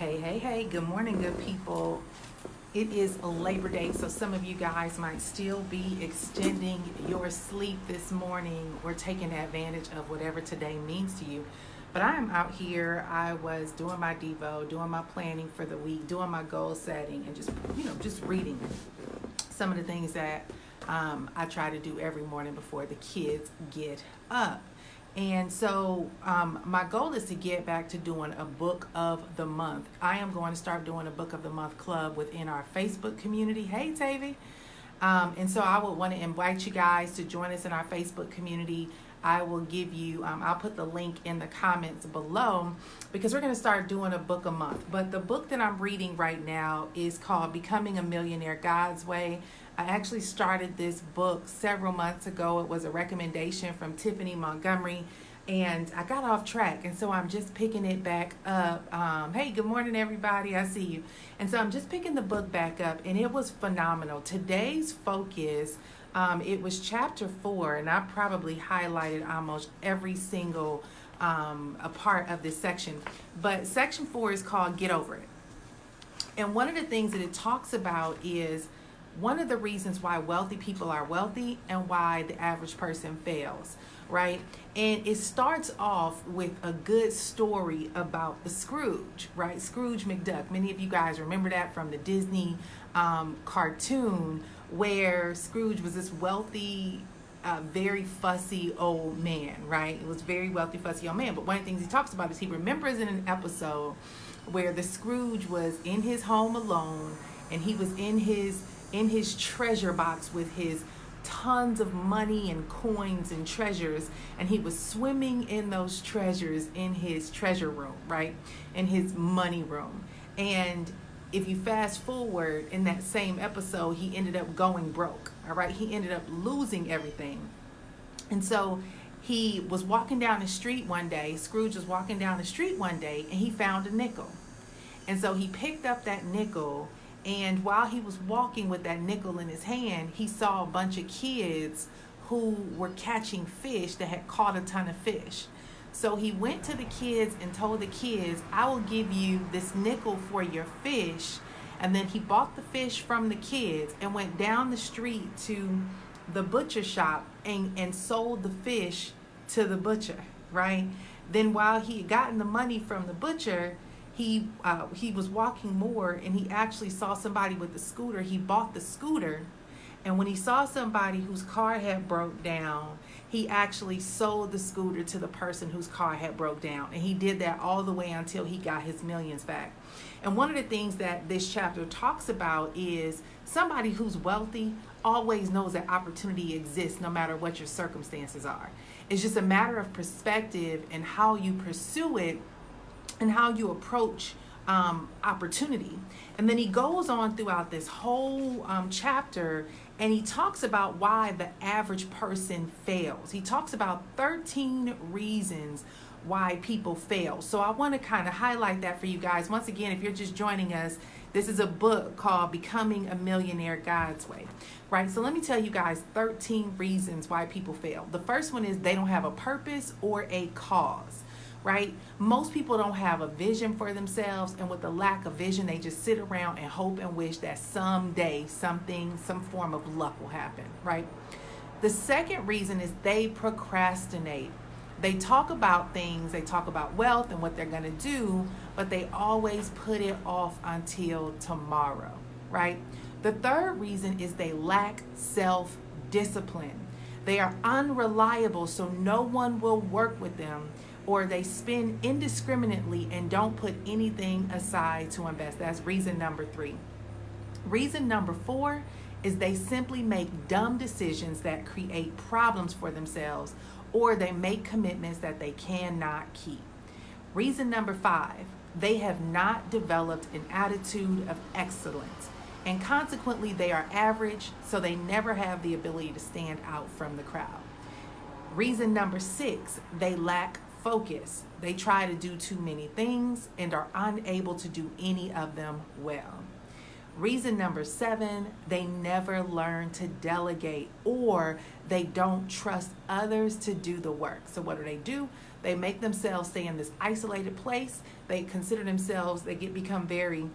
Hey, good morning, good people. It is Labor Day, so some of you guys might still be extending your sleep this morning or taking advantage of whatever today means to you. But I am out here. I was doing my Devo, doing my planning for the week, doing my goal setting, and just reading some of the things that I try to do every morning before the kids get up. And so my goal is to get back to doing a book of the month. I am going to start doing a book of the month club within our Facebook community. Hey, Tavy. And so I would want to invite you guys to join us in our Facebook community. I will give you, I'll put the link in the comments below because we're going to start doing a book a month. But the book that I'm reading right now is called Becoming a Millionaire God's Way. I actually started this book several months ago. It was a recommendation from Tiffany Montgomery, and I got off track, and so I'm just picking it back up. Hey, good morning, everybody. I see you. And so I'm just picking the book back up, and it was phenomenal. Today's focus, it was chapter 4, and I probably highlighted almost every single a part of this section. But section 4 is called Get Over It. And one of the things that it talks about is one of the reasons why wealthy people are wealthy and why the average person fails, right? And it starts off with a good story about the Scrooge, right? Scrooge McDuck. Many of you guys remember that from the Disney cartoon where Scrooge was this wealthy, very fussy old man, right? It was very wealthy, fussy old man. But one of the things he talks about is he remembers in an episode where the Scrooge was in his home alone and he was in his treasure box with his tons of money and coins and treasures, and he was swimming in those treasures in his treasure room, right? In his money room. And if you fast forward in that same episode, he ended up going broke, all right? He ended up losing everything. And so he was walking down the street one day, Scrooge was walking down the street one day, and he found a nickel. And so he picked up that nickel, and while he was walking with that nickel in his hand, he saw a bunch of kids who were catching fish that had caught a ton of fish. So he went to the kids and told the kids, I will give you this nickel for your fish. And then he bought the fish from the kids and went down the street to the butcher shop and sold the fish to the butcher, right? Then while he had gotten the money from the butcher, he was walking more, and he actually saw somebody with a scooter. He bought the scooter, and when he saw somebody whose car had broke down, he actually sold the scooter to the person whose car had broke down. And he did that all the way until he got his millions back. And one of the things that this chapter talks about is somebody who's wealthy always knows that opportunity exists no matter what your circumstances are. It's just a matter of perspective and how you pursue it and how you approach opportunity. And then he goes on throughout this whole chapter, and he talks about why the average person fails. He talks about 13 reasons why people fail. So I want to kind of highlight that for you guys. Once again, if you're just joining us, this is a book called Becoming a Millionaire God's Way, right? So let me tell you guys 13 reasons why people fail. The first one is they don't have a purpose or a cause. Right? Most people don't have a vision for themselves, and with the lack of vision, they just sit around and hope and wish that someday some form of luck will happen, right? The second reason is they procrastinate. They talk about things, they talk about wealth and what they're going to do, but they always put it off until tomorrow, right? The third reason is they lack self-discipline. They are unreliable, so no one will work with them, or they spend indiscriminately and don't put anything aside to invest. That's reason number 3. Reason number 4 is they simply make dumb decisions that create problems for themselves, or they make commitments that they cannot keep. Reason number 5, they have not developed an attitude of excellence, and consequently they are average, so they never have the ability to stand out from the crowd. Reason number 6, they lack focus. They try to do too many things and are unable to do any of them well. Reason number 7, they never learn to delegate, or they don't trust others to do the work. So what do? They make themselves stay in this isolated place. They consider themselves, become very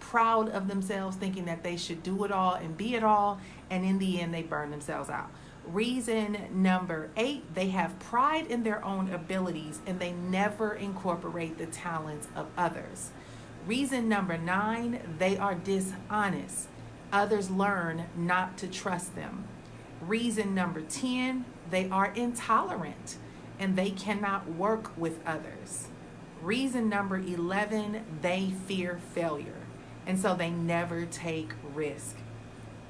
proud of themselves, thinking that they should do it all and be it all, and in the end they burn themselves out. Reason number 8, they have pride in their own abilities and they never incorporate the talents of others. Reason number 9, they are dishonest. Others learn not to trust them. Reason number 10, they are intolerant and they cannot work with others. Reason number 11, they fear failure, and so they never take risk.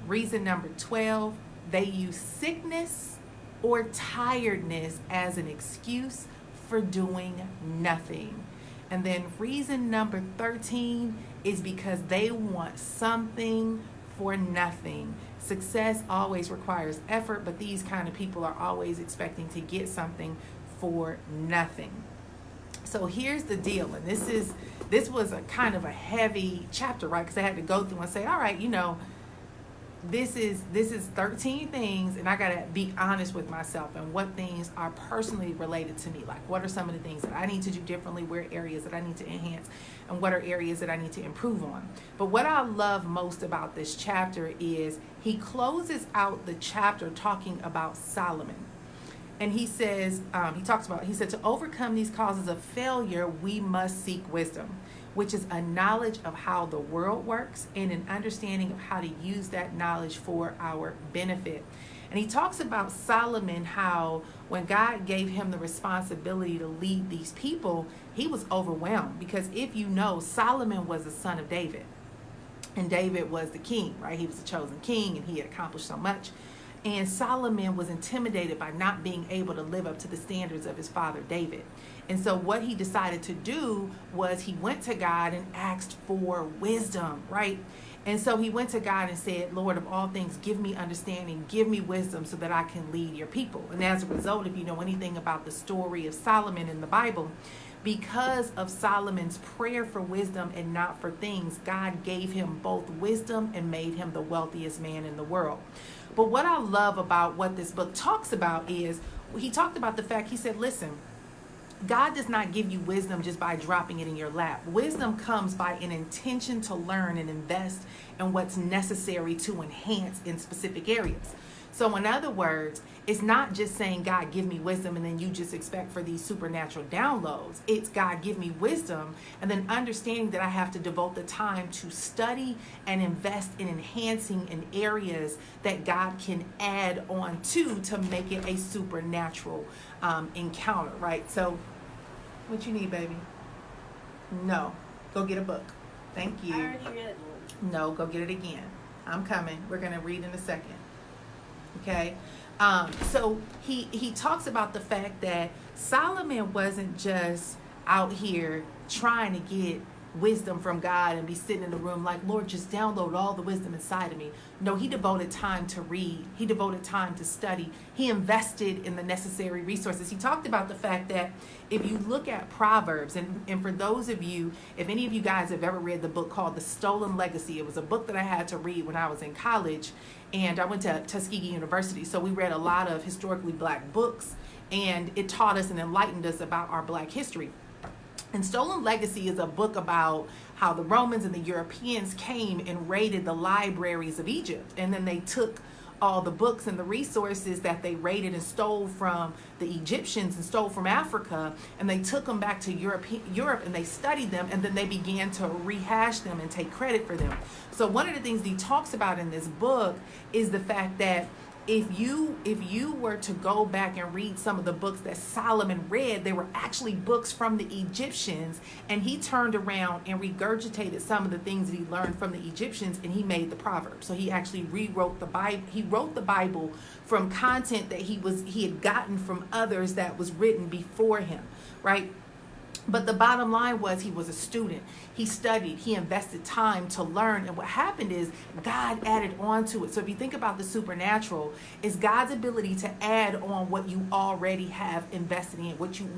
Reason number 12, they use sickness or tiredness as an excuse for doing nothing. And then reason number 13 is because they want something for nothing. Success always requires effort, but these kind of people are always expecting to get something for nothing. So here's the deal, and this was a kind of a heavy chapter, right? Because I had to go through and say, all right, this is 13 things, and I gotta be honest with myself and what things are personally related to me. Like, what are some of the things that I need to do differently? Where areas that I need to enhance, and what are areas that I need to improve on? But what I love most about this chapter is he closes out the chapter talking about Solomon. And he says, he said, to overcome these causes of failure, we must seek wisdom, which is a knowledge of how the world works and an understanding of how to use that knowledge for our benefit. And he talks about Solomon, how when God gave him the responsibility to lead these people, he was overwhelmed, because if you know, Solomon was the son of David, and David was the king, right? He was the chosen king, and he had accomplished so much. And Solomon was intimidated by not being able to live up to the standards of his father David. And so what he decided to do was he went to God and asked for wisdom, right? And so he went to God and said, Lord, of all things, give me understanding, give me wisdom so that I can lead your people. And as a result, if you know anything about the story of Solomon in the Bible, because of Solomon's prayer for wisdom and not for things, God gave him both wisdom and made him the wealthiest man in the world. But what I love about what this book talks about is, he talked about the fact, he said, listen, God does not give you wisdom just by dropping it in your lap. Wisdom comes by an intention to learn and invest in what's necessary to enhance in specific areas. So in other words, it's not just saying, God, give me wisdom, and then you just expect for these supernatural downloads. It's, God, give me wisdom, and then understanding that I have to devote the time to study and invest in enhancing in areas that God can add on to make it a supernatural encounter, right? So what you need, baby? No. Go get a book. Thank you. I already read it. No, go get it again. I'm coming. We're going to read in a second. Okay? So he talks about the fact that Solomon wasn't just out here trying to get wisdom from God and be sitting in the room like, Lord, just download all the wisdom inside of me. No, he devoted time to read. He devoted time to study. He invested in the necessary resources. He talked about the fact that if you look at Proverbs, and for those of you, if any of you guys have ever read the book called The Stolen Legacy, it was a book that I had to read when I was in college, and I went to Tuskegee University. So we read a lot of historically black books, and it taught us and enlightened us about our black history. And Stolen Legacy is a book about how the Romans and the Europeans came and raided the libraries of Egypt. And then they took all the books and the resources that they raided and stole from the Egyptians and stole from Africa, and they took them back to Europe and they studied them, and then they began to rehash them and take credit for them. So one of the things that he talks about in this book is the fact that if you were to go back and read some of the books that Solomon read, they were actually books from the Egyptians, and he turned around and regurgitated some of the things that he learned from the Egyptians, and he made the Proverbs. So he actually rewrote the Bible. He wrote the Bible from content that he had gotten from others that was written before him, right? But the bottom line was he was a student. He studied, he invested time to learn. And what happened is God added on to it. So if you think about the supernatural, it's God's ability to add on what you already have invested in, what you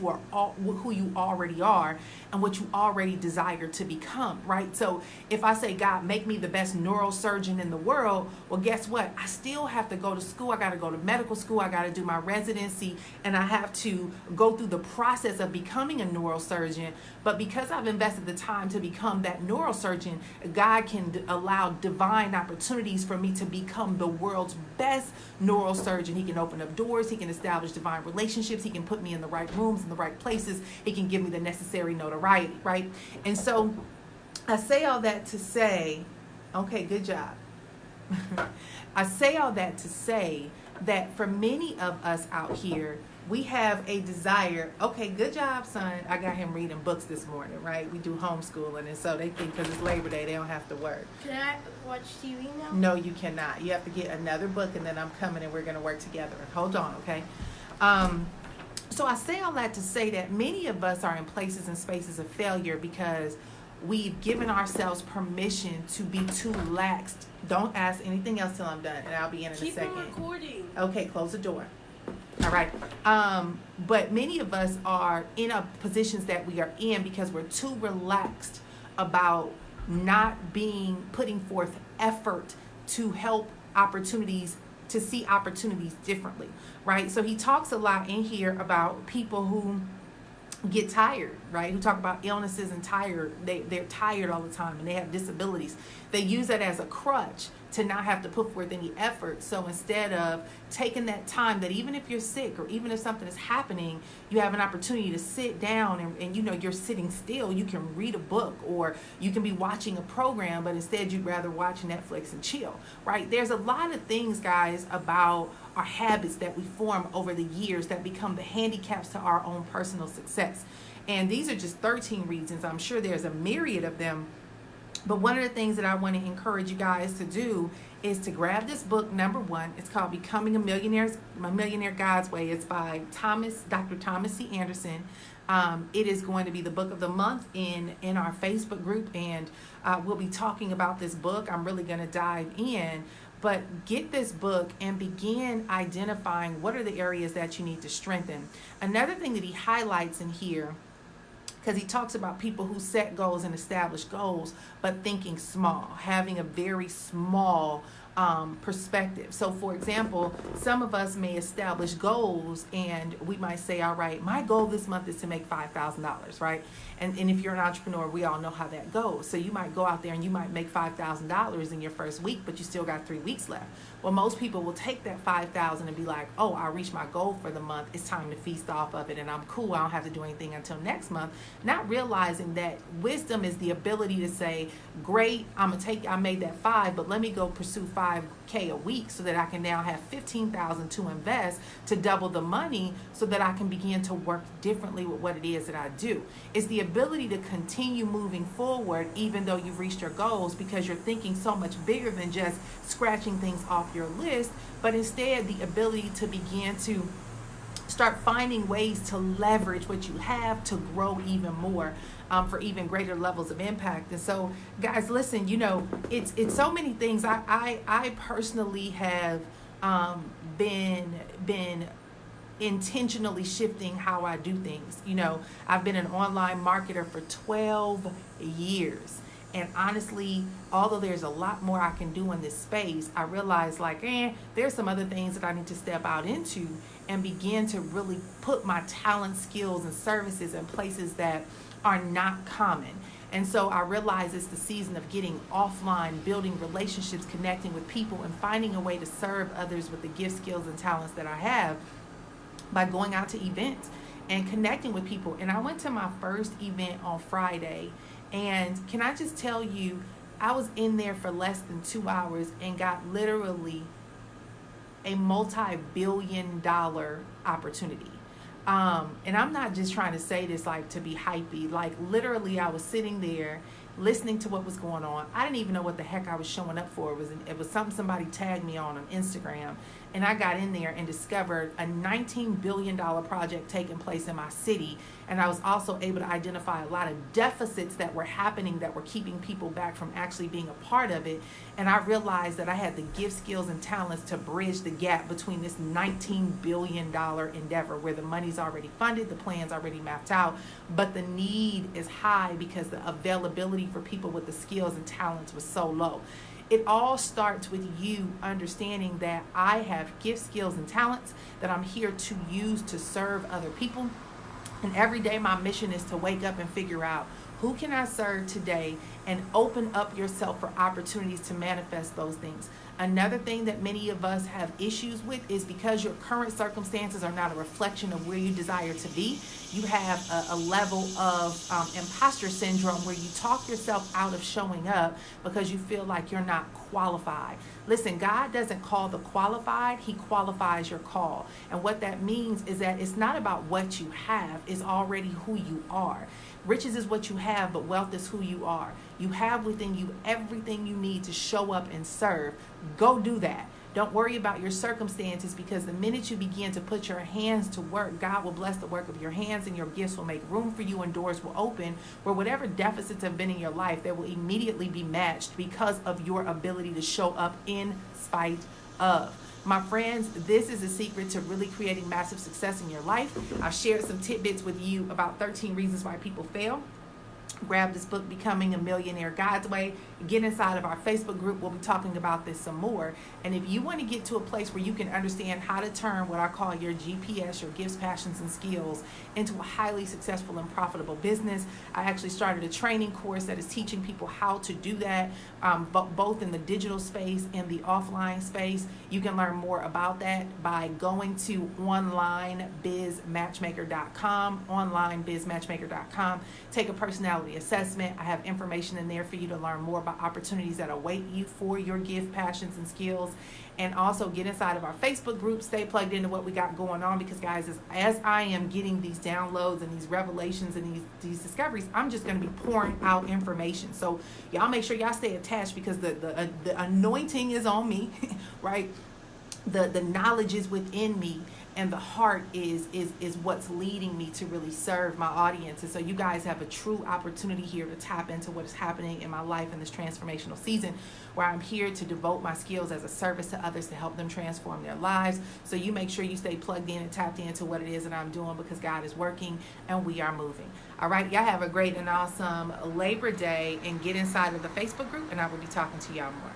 are, who you already are, and what you already desire to become, right? So if I say, God, make me the best neurosurgeon in the world, well, guess what? I still have to go to school. I got to go to medical school. I got to do my residency, and I have to go through the process of becoming a neurosurgeon. But because I've invested the time to become that neurosurgeon, God can allow divine opportunities for me to become the world's best neurosurgeon. He can open up doors. He can establish divine relationships. He can put me in the right rooms, in the right places. He can give me the necessary notoriety, right? And so I say all that to say, okay, good job. I say all that to say that for many of us out here, we have a desire. Okay, good job, son. I got him reading books this morning, right? We do homeschooling, and so they think because it's Labor Day, they don't have to work. Can I watch TV now? No, you cannot. You have to get another book, and then I'm coming, and we're going to work together. Hold on, okay? So I say all that to say that many of us are in places and spaces of failure because we've given ourselves permission to be too laxed. Don't ask anything else till I'm done, and I'll be in a second. Keep on recording. Okay, close the door. All right. But many of us are in positions that we are in because we're too relaxed about not putting forth effort to help opportunities, to see opportunities differently, right? So he talks a lot in here about people who get tired, right? Who talk about illnesses and tired. They're tired all the time and they have disabilities. They use that as a crutch to not have to put forth any effort. So instead of taking that time that even if you're sick or even if something is happening, you have an opportunity to sit down and you're sitting still, you can read a book or you can be watching a program, but instead you'd rather watch Netflix and chill, right? There's a lot of things, guys, about our habits that we form over the years that become the handicaps to our own personal success. And these are just 13 reasons. I'm sure there's a myriad of them. But one of the things that I want to encourage you guys to do is to grab this book, number one. It's called Becoming a Millionaire God's Way. It's by Dr. Thomas C. Anderson. It is going to be the book of the month in our Facebook group, and we'll be talking about this book. I'm really going to dive in. But get this book and begin identifying what are the areas that you need to strengthen. Another thing that he highlights in here, because he talks about people who set goals and establish goals, but thinking small, having a very small perspective. So for example, some of us may establish goals and we might say, all right, my goal this month is to make $5,000, right? And if you're an entrepreneur, we all know how that goes. So you might go out there and you might make $5,000 in your first week, but you still got 3 weeks left. Well, most people will take that $5,000 and be like, oh, I reached my goal for the month. It's time to feast off of it and I'm cool. I don't have to do anything until next month. Not realizing that wisdom is the ability to say, great, I made that 5, but let me go pursue 5K a week so that I can now have 15,000 to invest to double the money so that I can begin to work differently with what it is that I do. It's the ability to continue moving forward even though you've reached your goals because you're thinking so much bigger than just scratching things off your list, but instead the ability to begin to start finding ways to leverage what you have to grow even more for even greater levels of impact. And so guys, listen, it's so many things. I personally have been intentionally shifting how I do things. I've been an online marketer for 12 years. And honestly, although there's a lot more I can do in this space, I realize there's some other things that I need to step out into and begin to really put my talent, skills, and services in places that are not common. And so I realize it's the season of getting offline, building relationships, connecting with people, and finding a way to serve others with the gifts, skills, and talents that I have by going out to events and connecting with people. And I went to my first event on Friday. And can I just tell you, I was in there for less than 2 hours and got literally a multi-billion-dollar opportunity. And I'm not just trying to say this to be hypey. Literally, I was sitting there listening to what was going on. I didn't even know what the heck I was showing up for. It was something somebody tagged me on Instagram. and I got in there and discovered a $19 billion project taking place in my city. And I was also able to identify a lot of deficits that were happening that were keeping people back from actually being a part of it. And I realized that I had the gift, skills, and talents to bridge the gap between this $19 billion endeavor where the money's already funded, the plan's already mapped out, but the need is high because the availability for people with the skills and talents was so low. It all starts with you understanding that I have gifts, skills, and talents that I'm here to use to serve other people. And every day my mission is to wake up and figure out who can I serve today and open up yourself for opportunities to manifest those things. Another thing that many of us have issues with is because your current circumstances are not a reflection of where you desire to be, you have a level of imposter syndrome where you talk yourself out of showing up because you feel like you're not qualified. Listen, God doesn't call the qualified, He qualifies your call. And what that means is that it's not about what you have, it's already who you are. Riches is what you have, but wealth is who you are. You have within you everything you need to show up and serve. Go do that. Don't worry about your circumstances, because the minute you begin to put your hands to work, God will bless the work of your hands, and your gifts will make room for you, and doors will open where whatever deficits have been in your life, they will immediately be matched because of your ability to show up in spite of. My friends, this is a secret to really creating massive success in your life. I've shared some tidbits with you about 13 reasons why people fail. Grab this book, Becoming a Millionaire God's Way. Get inside of our Facebook group. We'll be talking about this some more. And if you want to get to a place where you can understand how to turn what I call your GPS, your gifts, passions, and skills, into a highly successful and profitable business, I actually started a training course that is teaching people how to do that, both in the digital space and the offline space. You can learn more about that by going to onlinebizmatchmaker.com, onlinebizmatchmaker.com. Take a personality assessment. I have information in there for you to learn more about opportunities that await you for your gift, passions, and skills. And also get inside of our Facebook group. Stay plugged into what we got going on, because guys, as I am getting these downloads and these revelations and these discoveries, I'm just going to be pouring out information. So y'all make sure y'all stay attached, because the anointing is on me, right? The knowledge is within me, and the heart is what's leading me to really serve my audience. And so you guys have a true opportunity here to tap into what is happening in my life in this transformational season, where I'm here to devote my skills as a service to others to help them transform their lives. So you make sure you stay plugged in and tapped into what it is that I'm doing, because God is working and we are moving. All right, y'all have a great and awesome Labor Day, and get inside of the Facebook group, and I will be talking to y'all more.